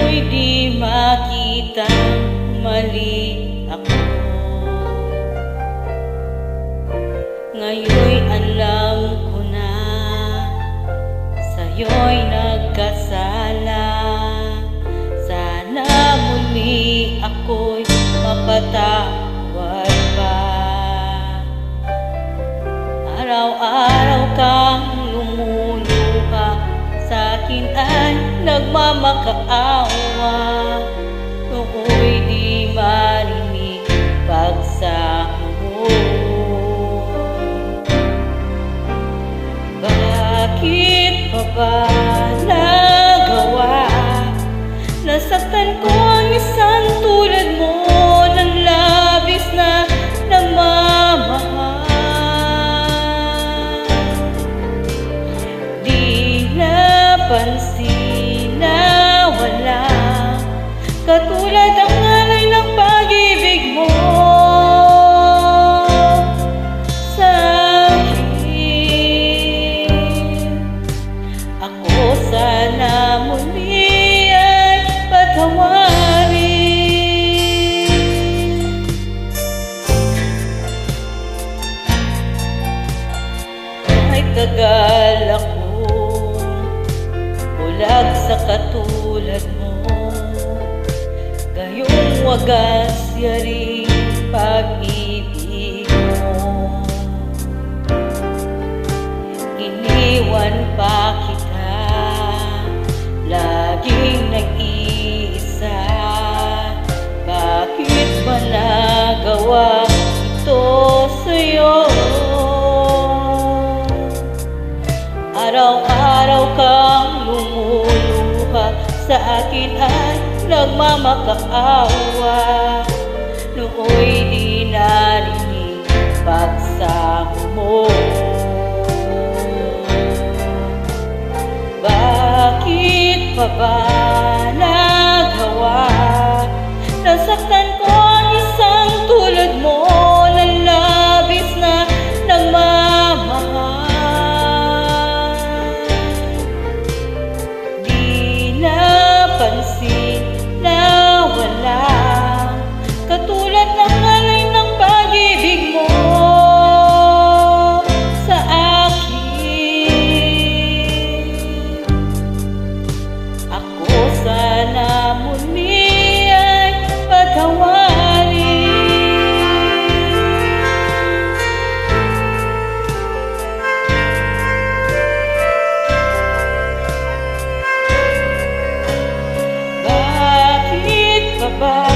Ngayon'y di makitang mali ako. Ngayon'y alam ko na sa'yo'y nagkasala. Sana muli ako'y mapatawad pa. Araw-araw kang lumuluha, sa'kin ay nagmamakaawa. Nooy di marinig pagsamo mo. Bakit pa ba nagawa? Nasaktan ko ang isang tulad mo ng labis na namamahal. Di napansin na wala katulad ang alay ng pag-ibig mo sa akin. Ako sana muli ay patawarin. Kahit tagal akong bulag sa katulad mo, gayong wagas yaring pag-ibig mo. Iniwan pa kita, laging nag-iisa. Bakit ba nagawa ito sa'yo? Araw-araw kang lumuluha, sa akin ay nagmamakaawa. Nooy di narinig pagsamo mo. Bakit pa ba nagawa? Nasaktan ko ang isang tulad mo ng labis na nagmamahal. Di napansin na wala katulad ng alay ng pag-ibig mo sa akin. Ako sana muli ay patawarin. Bakit pa ba